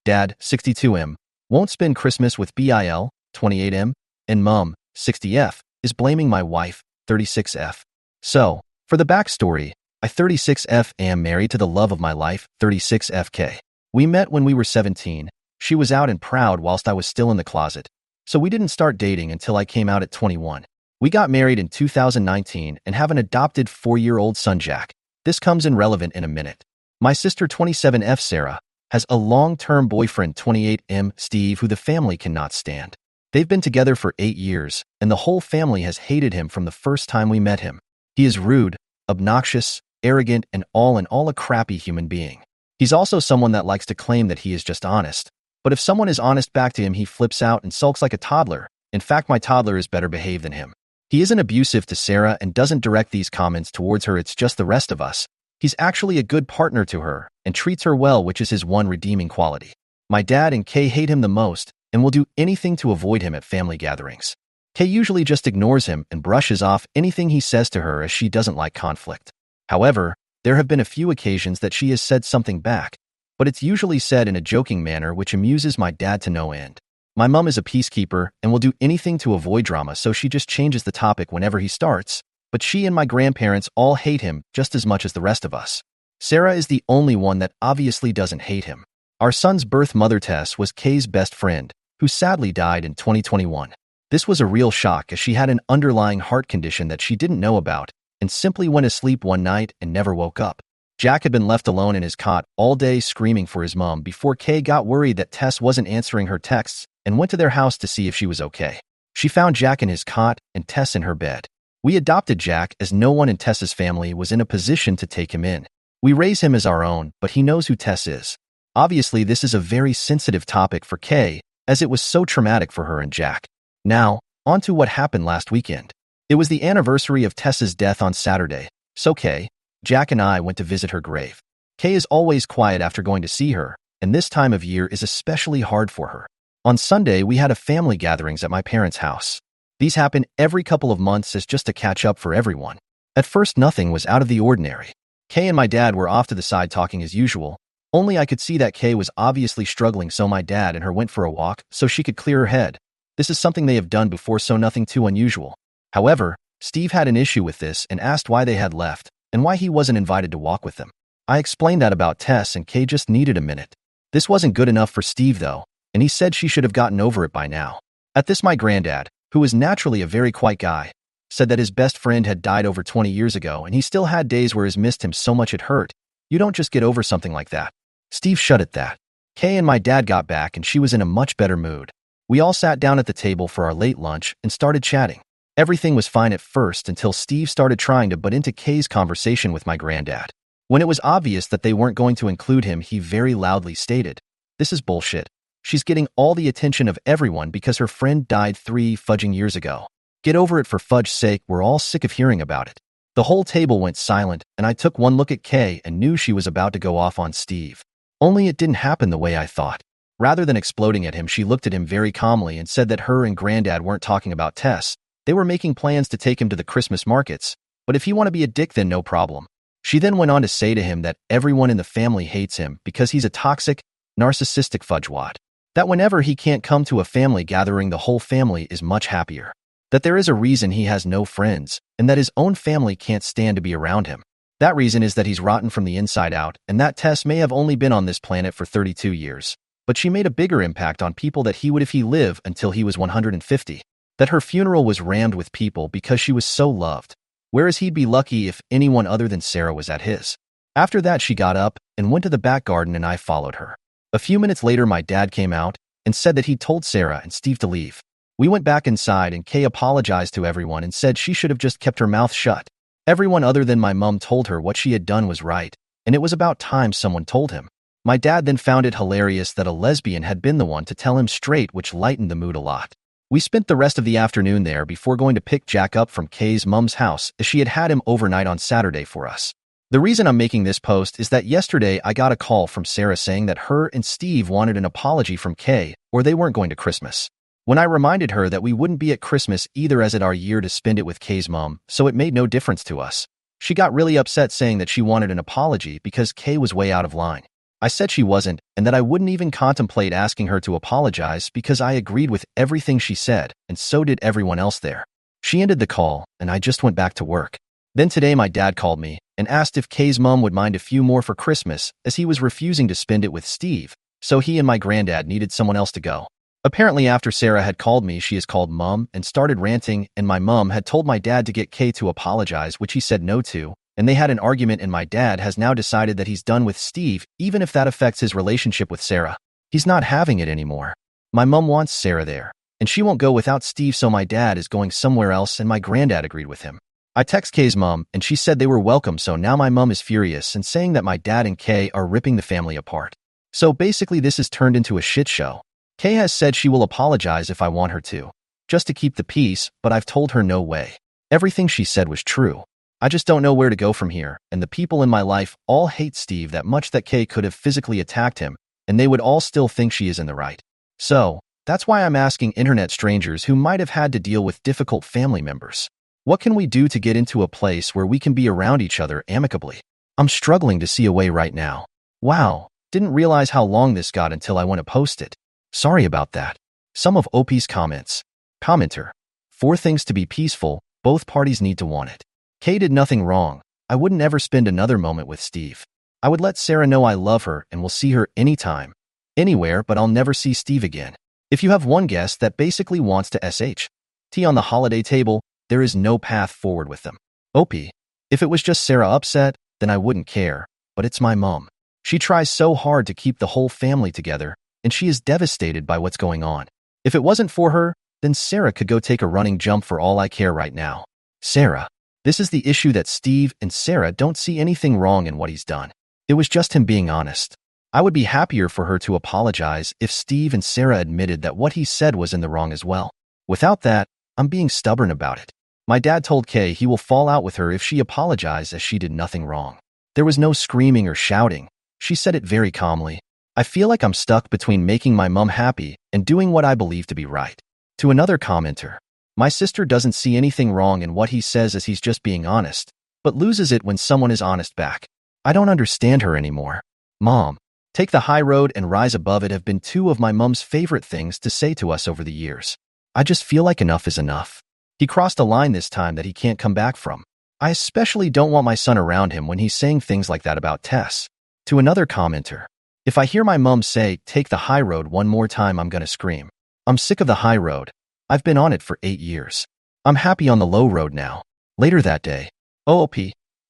Dad, 62M, won't spend Christmas with BIL, 28M, and Mom, 60F, is blaming my wife, 36F. So, for the backstory, I, 36F, am married to the love of my life, 36FK. We met when we were 17. She was out and proud whilst I was still in the closet. So we didn't start dating until I came out at 21. We got married in 2019 and have an adopted 4-year-old son, Jack. This comes in relevant in a minute. My sister, 27F, Sarah, has a long-term boyfriend, 28M, Steve, who the family cannot stand. They've been together for 8 years, and the whole family has hated him from the first time we met him. He is rude, obnoxious, arrogant, and all in all a crappy human being. He's also someone that likes to claim that he is just honest. But if someone is honest back to him, he flips out and sulks like a toddler. In fact, my toddler is better behaved than him. He isn't abusive to Sarah and doesn't direct these comments towards her. It's just the rest of us. He's actually a good partner to her and treats her well, which is his one redeeming quality. My dad and Kay hate him the most and will do anything to avoid him at family gatherings. Kay usually just ignores him and brushes off anything he says to her as she doesn't like conflict. However, there have been a few occasions that she has said something back, but it's usually said in a joking manner, which amuses my dad to no end. My mom is a peacekeeper and will do anything to avoid drama, so she just changes the topic whenever he starts, but she and my grandparents all hate him just as much as the rest of us. Sarah is the only one that obviously doesn't hate him. Our son's birth mother, Tess, was Kay's best friend, who sadly died in 2021. This was a real shock as she had an underlying heart condition that she didn't know about and simply went asleep one night and never woke up. Jack had been left alone in his cot all day screaming for his mom before Kay got worried that Tess wasn't answering her texts and went to their house to see if she was okay. She found Jack in his cot and Tess in her bed. We adopted Jack as no one in Tess's family was in a position to take him in. We raise him as our own, but he knows who Tess is. Obviously, this is a very sensitive topic for Kay, as it was so traumatic for her and Jack. Now, on to what happened last weekend. It was the anniversary of Tess's death on Saturday, so Kay, Jack, and I went to visit her grave. Kay is always quiet after going to see her, and this time of year is especially hard for her. On Sunday, we had a family gatherings at my parents' house. These happen every couple of months as just to catch up for everyone. At first, nothing was out of the ordinary. Kay and my dad were off to the side talking as usual, only I could see that Kay was obviously struggling, so my dad and her went for a walk so she could clear her head. This is something they have done before, so nothing too unusual. However, Steve had an issue with this and asked why they had left and why he wasn't invited to walk with them. I explained that about Tess and Kay just needed a minute. This wasn't good enough for Steve though, and he said she should have gotten over it by now. At this, my granddad, who is naturally a very quiet guy, said that his best friend had died over 20 years ago and he still had days where he missed him so much it hurt. You don't just get over something like that. Steve shut at that. Kay and my dad got back and she was in a much better mood. We all sat down at the table for our late lunch and started chatting. Everything was fine at first until Steve started trying to butt into Kay's conversation with my granddad. When it was obvious that they weren't going to include him, he very loudly stated, "This is bullshit. She's getting all the attention of everyone because her friend died 3 fudging years ago. Get over it for fudge's sake, we're all sick of hearing about it." The whole table went silent and I took one look at Kay and knew she was about to go off on Steve. Only it didn't happen the way I thought. Rather than exploding at him, she looked at him very calmly and said that her and granddad weren't talking about Tess. They were making plans to take him to the Christmas markets, but if he want to be a dick, then no problem. She then went on to say to him that everyone in the family hates him because he's a toxic, narcissistic fudgewad. That whenever he can't come to a family gathering, the whole family is much happier. That there is a reason he has no friends, and that his own family can't stand to be around him. That reason is that he's rotten from the inside out, and that Tess may have only been on this planet for 32 years, but she made a bigger impact on people than he would if he lived until he was 150. That her funeral was rammed with people because she was so loved, whereas he'd be lucky if anyone other than Sarah was at his. After that, she got up and went to the back garden and I followed her. A few minutes later, my dad came out and said that he'd told Sarah and Steve to leave. We went back inside and Kay apologized to everyone and said she should have just kept her mouth shut. Everyone other than my mom told her what she had done was right, and it was about time someone told him. My dad then found it hilarious that a lesbian had been the one to tell him straight, which lightened the mood a lot. We spent the rest of the afternoon there before going to pick Jack up from Kay's mom's house as she had had him overnight on Saturday for us. The reason I'm making this post is that yesterday I got a call from Sarah saying that her and Steve wanted an apology from Kay or they weren't going to Christmas. When I reminded her that we wouldn't be at Christmas either as it our year to spend it with Kay's mom, so it made no difference to us. She got really upset saying that she wanted an apology because Kay was way out of line. I said she wasn't and that I wouldn't even contemplate asking her to apologize because I agreed with everything she said, and so did everyone else there. She ended the call, and I just went back to work. Then today my dad called me and asked if Kay's mom would mind a few more for Christmas, as he was refusing to spend it with Steve, so he and my granddad needed someone else to go. Apparently after Sarah had called me, she has called Mom and started ranting, and my mom had told my dad to get Kay to apologize, which he said no to, and they had an argument, and my dad has now decided that he's done with Steve, even if that affects his relationship with Sarah. He's not having it anymore. My mom wants Sarah there, and she won't go without Steve, so my dad is going somewhere else, and my granddad agreed with him. I text Kay's mom, and she said they were welcome, so now my mom is furious and saying that my dad and Kay are ripping the family apart. So basically this has turned into a shit show. Kay has said she will apologize if I want her to, just to keep the peace, but I've told her no way. Everything she said was true. I just don't know where to go from here, and the people in my life all hate Steve that much that Kay could have physically attacked him, and they would all still think she is in the right. So, that's why I'm asking internet strangers who might have had to deal with difficult family members. What can we do to get into a place where we can be around each other amicably? I'm struggling to see a way right now. Wow, didn't realize how long this got until I went to post it. Sorry about that. Some of OP's comments. Commenter. 4 things to be peaceful, both parties need to want it. Kay did nothing wrong. I wouldn't ever spend another moment with Steve. I would let Sarah know I love her and will see her anytime, anywhere, but I'll never see Steve again. If you have one guest that basically wants to sh on the holiday table, there is no path forward with them. OP. If it was just Sarah upset, then I wouldn't care, but it's my mom. She tries so hard to keep the whole family together, and she is devastated by what's going on. If it wasn't for her, then Sarah could go take a running jump for all I care right now. Sarah. This is the issue, that Steve and Sarah don't see anything wrong in what he's done. It was just him being honest. I would be happier for her to apologize if Steve and Sarah admitted that what he said was in the wrong as well. Without that, I'm being stubborn about it. My dad told Kay he will fall out with her if she apologized, as she did nothing wrong. There was no screaming or shouting. She said it very calmly. I feel like I'm stuck between making my mom happy and doing what I believe to be right. To another commenter. My sister doesn't see anything wrong in what he says, as he's just being honest, but loses it when someone is honest back. I don't understand her anymore. Mom. Take the high road and rise above it have been 2 of my mom's favorite things to say to us over the years. I just feel like enough is enough. He crossed a line this time that he can't come back from. I especially don't want my son around him when he's saying things like that about Tess. To another commenter. If I hear my mom say, take the high road one more time, I'm gonna scream. I'm sick of the high road. I've been on it for 8 years. I'm happy on the low road now. Later that day. OOP.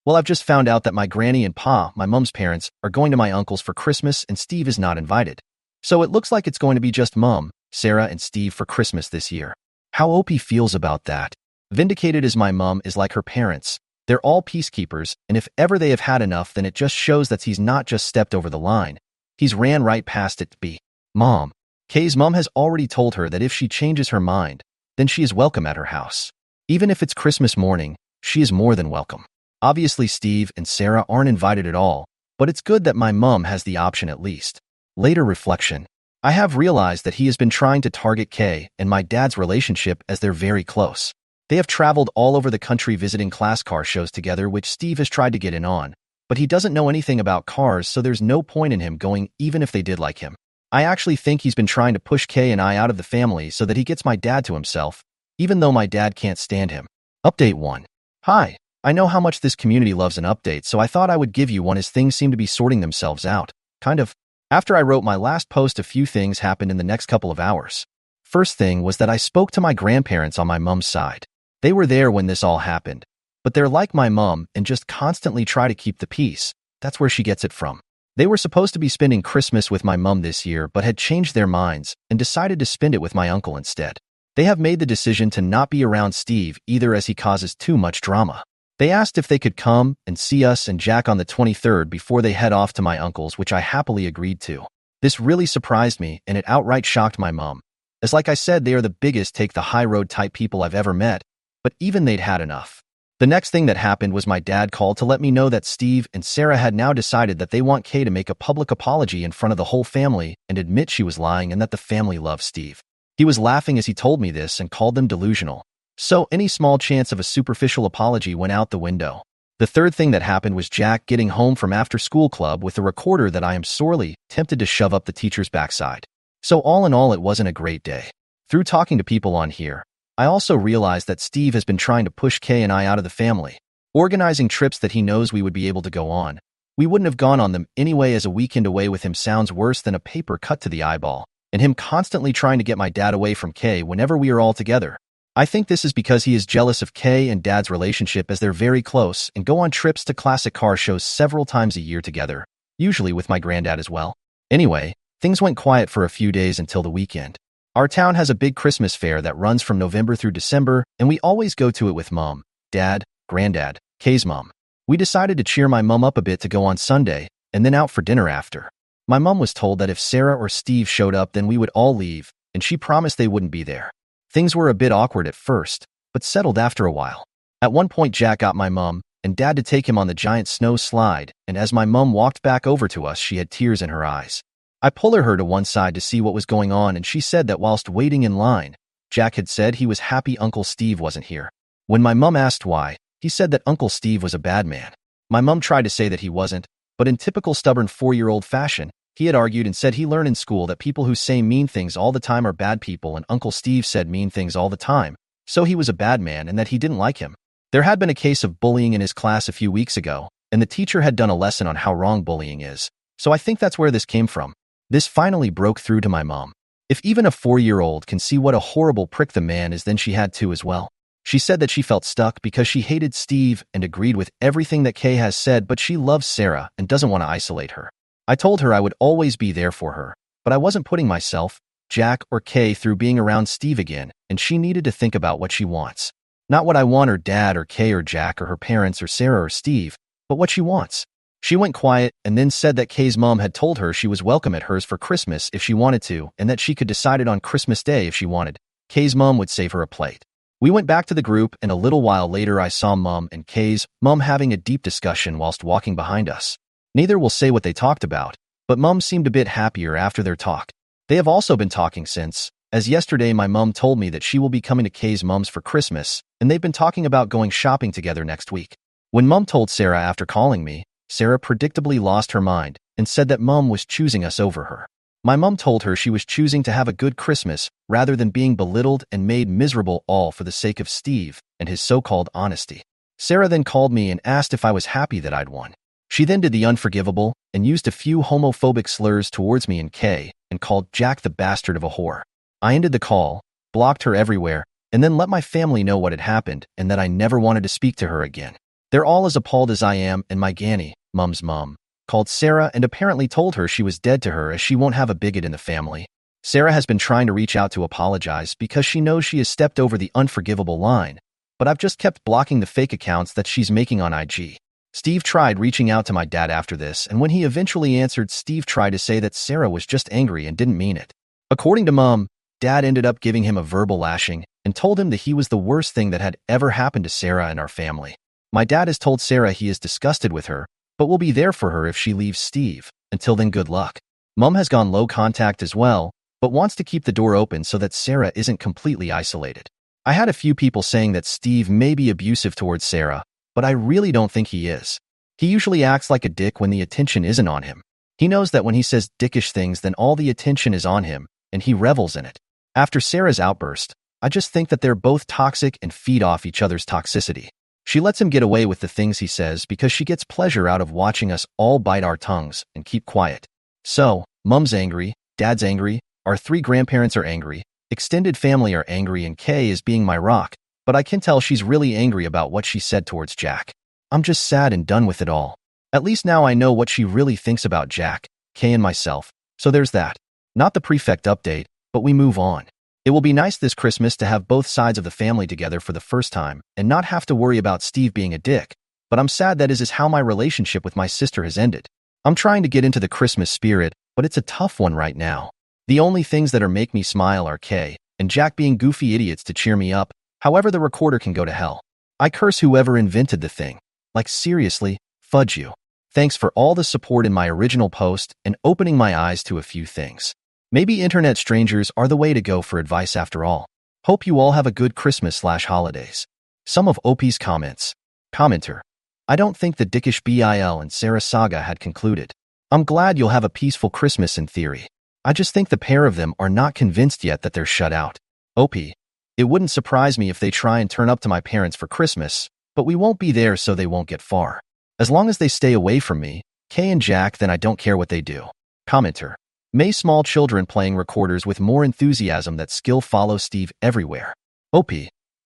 Well, I've just found out that my granny and pa, my mom's parents, are going to my uncle's for Christmas, and Steve is not invited. So it looks like it's going to be just Mom, Sarah, and Steve for Christmas this year. How OP feels about that. Vindicated, as my mom is like her parents. They're all peacekeepers, and if ever they have had enough, then it just shows that he's not just stepped over the line. He's ran right past it to be. Mom. Kay's mom has already told her that if she changes her mind, then she is welcome at her house. Even if it's Christmas morning, she is more than welcome. Obviously Steve and Sarah aren't invited at all, but it's good that my mom has the option at least. Later reflection. I have realized that he has been trying to target Kay and my dad's relationship, as they're very close. They have traveled all over the country visiting class car shows together, which Steve has tried to get in on, but he doesn't know anything about cars, so there's no point in him going even if they did like him. I actually think he's been trying to push Kay and I out of the family so that he gets my dad to himself, even though my dad can't stand him. Update 1. Hi. I know how much this community loves an update, so I thought I would give you one, as things seem to be sorting themselves out. Kind of. After I wrote my last post, a few things happened in the next couple of hours. First thing was that I spoke to my grandparents on my mom's side. They were there when this all happened, but they're like my mom and just constantly try to keep the peace. That's where she gets it from. They were supposed to be spending Christmas with my mom this year, but had changed their minds and decided to spend it with my uncle instead. They have made the decision to not be around Steve either, as he causes too much drama. They asked if they could come and see us and Jack on the 23rd before they head off to my uncle's, which I happily agreed to. This really surprised me, and it outright shocked my mom. As like I said, they are the biggest take the high road type people I've ever met, but even they'd had enough. The next thing that happened was my dad called to let me know that Steve and Sarah had now decided that they want Kay to make a public apology in front of the whole family and admit she was lying and that the family loves Steve. He was laughing as he told me this and called them delusional. So any small chance of a superficial apology went out the window. The third thing that happened was Jack getting home from after-school club with a recorder that I am sorely tempted to shove up the teacher's backside. So all in all, it wasn't a great day. Through talking to people on here, I also realized that Steve has been trying to push Kay and I out of the family, organizing trips that he knows we would be able to go on. We wouldn't have gone on them anyway, as a weekend away with him sounds worse than a paper cut to the eyeball, and him constantly trying to get my dad away from Kay whenever we are all together. I think this is because he is jealous of Kay and Dad's relationship, as they're very close and go on trips to classic car shows several times a year together, usually with my granddad as well. Anyway, things went quiet for a few days until the weekend. Our town has a big Christmas fair that runs from November through December, and we always go to it with Mom, Dad, Granddad, Kay's mom. We decided to cheer my mom up a bit to go on Sunday, and then out for dinner after. My mom was told that if Sarah or Steve showed up, then we would all leave, and she promised they wouldn't be there. Things were a bit awkward at first, but settled after a while. At one point, Jack got my mom and Dad to take him on the giant snow slide, and as my mom walked back over to us, she had tears in her eyes. I pulled her to one side to see what was going on, and she said that whilst waiting in line, Jack had said he was happy Uncle Steve wasn't here. When my mom asked why, he said that Uncle Steve was a bad man. My mom tried to say that he wasn't, but in typical stubborn 4-year-old fashion, he had argued and said he learned in school that people who say mean things all the time are bad people, and Uncle Steve said mean things all the time, so he was a bad man and that he didn't like him. There had been a case of bullying in his class a few weeks ago, and the teacher had done a lesson on how wrong bullying is, so I think that's where this came from. This finally broke through to my mom. If even a 4-year-old can see what a horrible prick the man is, then she had to as well. She said that she felt stuck because she hated Steve and agreed with everything that Kay has said, but she loves Sarah and doesn't want to isolate her. I told her I would always be there for her, but I wasn't putting myself, Jack, or Kay through being around Steve again, and she needed to think about what she wants. Not what I want, or Dad, or Kay, or Jack, or her parents, or Sarah, or Steve, but what she wants. She went quiet and then said that Kay's mom had told her she was welcome at hers for Christmas if she wanted to, and that she could decide it on Christmas Day if she wanted. Kay's mom would save her a plate. We went back to the group, and a little while later I saw Mom and Kay's mom having a deep discussion whilst walking behind us. Neither will say what they talked about, but Mom seemed a bit happier after their talk. They have also been talking since, as yesterday my mom told me that she will be coming to Kay's mom's for Christmas, and they've been talking about going shopping together next week. When Mom told Sarah after calling me, Sarah predictably lost her mind and said that Mom was choosing us over her. My mom told her she was choosing to have a good Christmas rather than being belittled and made miserable, all for the sake of Steve and his so-called honesty. Sarah then called me and asked if I was happy that I'd won. She then did the unforgivable and used a few homophobic slurs towards me and Kay and called Jack the bastard of a whore. I ended the call, blocked her everywhere, and then let my family know what had happened and that I never wanted to speak to her again. They're all as appalled as I am, and my Ganny, Mom's mom, called Sarah and apparently told her she was dead to her, as she won't have a bigot in the family. Sarah has been trying to reach out to apologize because she knows she has stepped over the unforgivable line, but I've just kept blocking the fake accounts that she's making on IG. Steve tried reaching out to my dad after this, and when he eventually answered, Steve tried to say that Sarah was just angry and didn't mean it. According to Mom, Dad ended up giving him a verbal lashing and told him that he was the worst thing that had ever happened to Sarah and our family. My dad has told Sarah he is disgusted with her, but will be there for her if she leaves Steve. Until then, good luck. Mom has gone low contact as well, but wants to keep the door open so that Sarah isn't completely isolated. I had a few people saying that Steve may be abusive towards Sarah, but I really don't think he is. He usually acts like a dick when the attention isn't on him. He knows that when he says dickish things, then all the attention is on him, and he revels in it. After Sarah's outburst, I just think that they're both toxic and feed off each other's toxicity. She lets him get away with the things he says because she gets pleasure out of watching us all bite our tongues and keep quiet. So, Mom's angry, Dad's angry, our 3 grandparents are angry, extended family are angry, and Kay is being my rock, but I can tell she's really angry about what she said towards Jack. I'm just sad and done with it all. At least now I know what she really thinks about Jack, Kay, and myself, so there's that. Not the prefect update, but we move on. It will be nice this Christmas to have both sides of the family together for the first time and not have to worry about Steve being a dick, but I'm sad that is how my relationship with my sister has ended. I'm trying to get into the Christmas spirit, but it's a tough one right now. The only things that make me smile are Kay and Jack being goofy idiots to cheer me up. However, the recorder can go to hell. I curse whoever invented the thing. Like, seriously, fudge you. Thanks for all the support in my original post and opening my eyes to a few things. Maybe internet strangers are the way to go for advice after all. Hope you all have a good Christmas/holidays. Some of OP's comments. Commenter. I don't think the dickish BIL and Sarah saga had concluded. I'm glad you'll have a peaceful Christmas in theory. I just think the pair of them are not convinced yet that they're shut out. OP. It wouldn't surprise me if they try and turn up to my parents for Christmas, but we won't be there so they won't get far. As long as they stay away from me, Kay and Jack, then I don't care what they do. Commenter. May small children playing recorders with more enthusiasm that skill follow Steve everywhere. OP.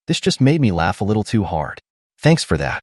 This just made me laugh a little too hard. Thanks for that.